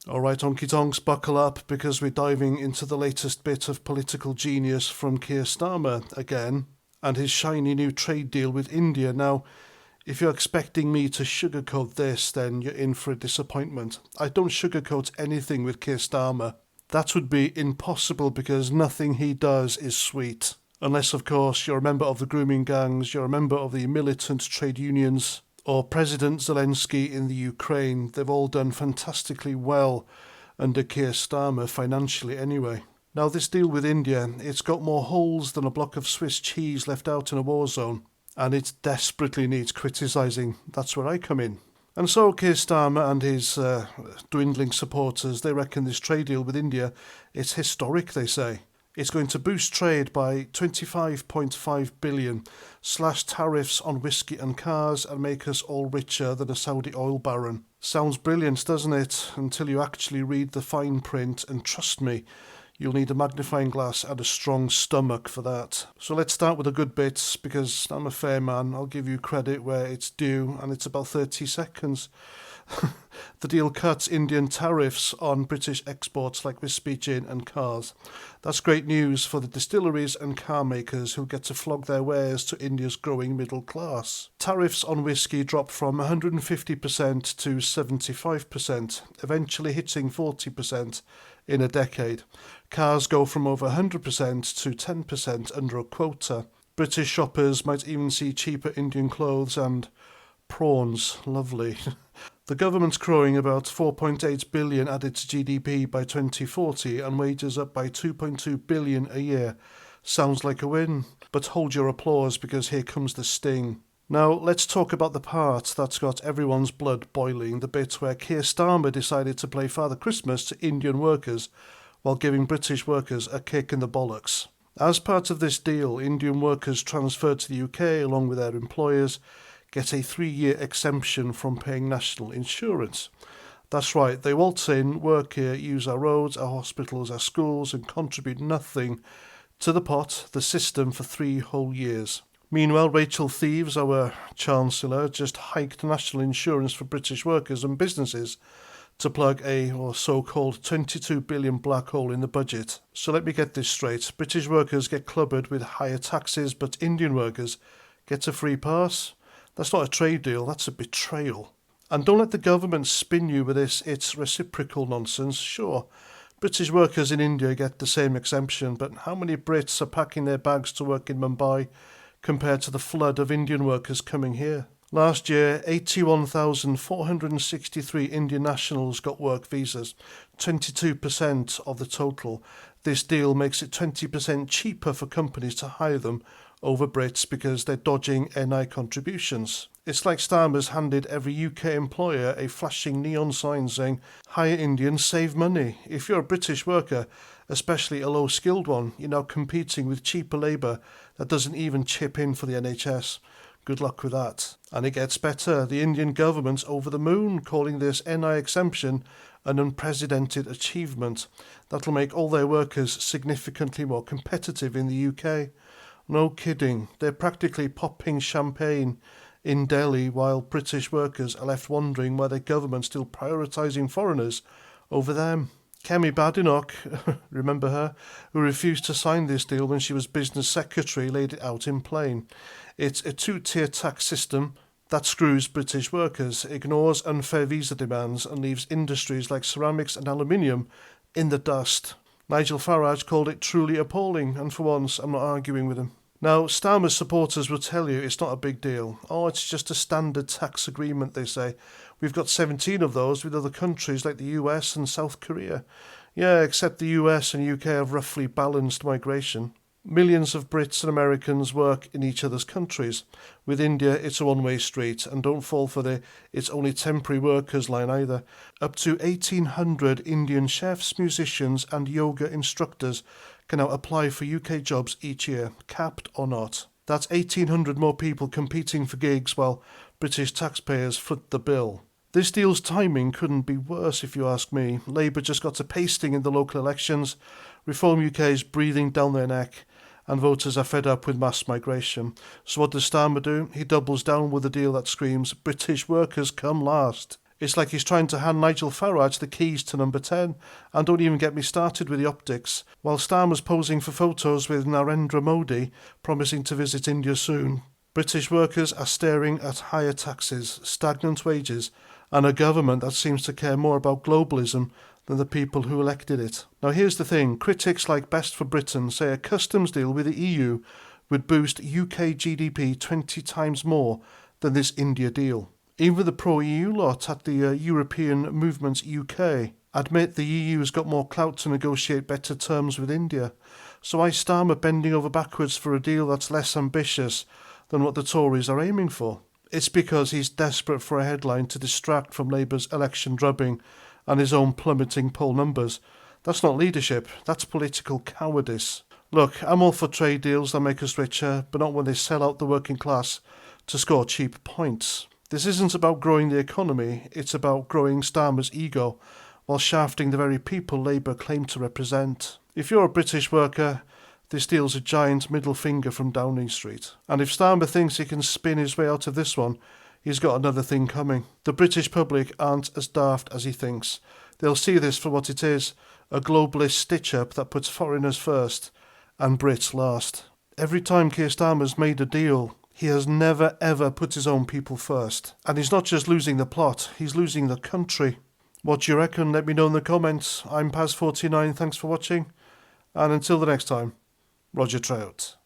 Alright, honky tonks, buckle up because we're diving into the latest bit of political genius from Keir Starmer again and his shiny new trade deal with India. Now, if you're expecting me to sugarcoat this, then you're in for a disappointment. I don't sugarcoat anything with Keir Starmer. That would be impossible because nothing he does is sweet. Unless, of course, you're a member of the grooming gangs, you're a member of the militant trade unions, or President Zelensky in the Ukraine. They've all done fantastically well under Keir Starmer, financially anyway. Now, this deal with India, it's got more holes than a block of Swiss cheese left out in a war zone, and it desperately needs criticising. That's where I come in. And so Keir Starmer and his dwindling supporters, they reckon this trade deal with India, it's historic, they say. It's going to boost trade by 25.5 billion, slash tariffs on whiskey and cars, and make us all richer than a Saudi oil baron. Sounds brilliant, doesn't it? Until you actually read the fine print, and trust me, you'll need a magnifying glass and a strong stomach for that. So let's start with the good bits, because I'm a fair man. I'll give you credit where it's due, and it's about 30 seconds. The deal cuts Indian tariffs on British exports like whiskey, gin and cars. That's great news for the distilleries and car makers who get to flog their wares to India's growing middle class. Tariffs on whiskey drop from 150% to 75%, eventually hitting 40% in a decade. Cars go from over 100% to 10% under a quota. British shoppers might even see cheaper Indian clothes and prawns. Lovely. The government's crowing about 4.8 billion added to GDP by 2040 and wages up by 2.2 billion a year. Sounds like a win, but hold your applause because here comes the sting. Now, let's talk about the part that's got everyone's blood boiling, the bit where Keir Starmer decided to play Father Christmas to Indian workers while giving British workers a kick in the bollocks. As part of this deal, Indian workers transferred to the UK along with their employers get a 3-year exemption from paying national insurance. That's right, they waltz in, work here, use our roads, our hospitals, our schools, and contribute nothing to the pot, the system, for 3 whole years. Meanwhile, Rachel Thieves, our Chancellor, just hiked national insurance for British workers and businesses to plug a so-called 22 billion black hole in the budget. So let me get this straight. British workers get clubbered with higher taxes, but Indian workers get a free pass? That's not a trade deal, that's a betrayal. And don't let the government spin you with this it's reciprocal nonsense. Sure, British workers in India get the same exemption, but how many Brits are packing their bags to work in Mumbai compared to the flood of Indian workers coming here? Last year, 81,463 Indian nationals got work visas, 22% of the total. This deal makes it 20% cheaper for companies to hire them over Brits because they're dodging NI contributions. It's like Starmer's handed every UK employer a flashing neon sign saying, "Hire Indians, save money." If you're a British worker, especially a low-skilled one, you're now competing with cheaper labour that doesn't even chip in for the NHS. Good luck with that. And it gets better. The Indian government's over the moon, calling this NI exemption an unprecedented achievement. That'll make all their workers significantly more competitive in the UK. No kidding. They're practically popping champagne in Delhi while British workers are left wondering why their government's still prioritising foreigners over them. Kemi Badenoch, remember her, who refused to sign this deal when she was business secretary, laid it out in plain. It's a 2-tier tax system that screws British workers, ignores unfair visa demands and leaves industries like ceramics and aluminium in the dust. Nigel Farage called it truly appalling, and for once I'm not arguing with him. Now, Starmer's supporters will tell you it's not a big deal. Oh, it's just a standard tax agreement, they say. We've got 17 of those with other countries like the US and South Korea. Yeah, except the US and UK have roughly balanced migration. Millions of Brits and Americans work in each other's countries. With India, it's a one-way street, and don't fall for the "it's only temporary workers" line either. Up to 1,800 Indian chefs, musicians and yoga instructors can now apply for UK jobs each year, capped or not. That's 1,800 more people competing for gigs while British taxpayers foot the bill. This deal's timing couldn't be worse if you ask me. Labour just got a pasting in the local elections, Reform UK is breathing down their neck, and voters are fed up with mass migration. So what does Starmer do? He doubles down with a deal that screams, British workers come last. It's like he's trying to hand Nigel Farage the keys to number 10. And don't even get me started with the optics. While Starmer's posing for photos with Narendra Modi, promising to visit India soon, British workers are staring at higher taxes, stagnant wages, and a government that seems to care more about globalism than the people who elected it. Now here's the thing, critics like Best for Britain say a customs deal with the EU would boost UK GDP 20 times more than this India deal. Even the pro-EU lot at the European Movement UK admit the EU has got more clout to negotiate better terms with India. So why is Starmer bending over backwards for a deal that's less ambitious than what the Tories are aiming for? It's because he's desperate for a headline to distract from Labour's election drubbing and his own plummeting poll numbers. That's not leadership, that's political cowardice. Look, I'm all for trade deals that make us richer, but not when they sell out the working class to score cheap points. This isn't about growing the economy, it's about growing Starmer's ego while shafting the very people Labour claim to represent. If you're a British worker, this deal's a giant middle finger from Downing Street. And if Starmer thinks he can spin his way out of this one, he's got another thing coming. The British public aren't as daft as he thinks. They'll see this for what it is, a globalist stitch-up that puts foreigners first and Brits last. Every time Keir Starmer's made a deal, he has never ever put his own people first. And he's not just losing the plot, he's losing the country. What do you reckon? Let me know in the comments. I'm Paz49, thanks for watching. And until the next time, Roger Trout.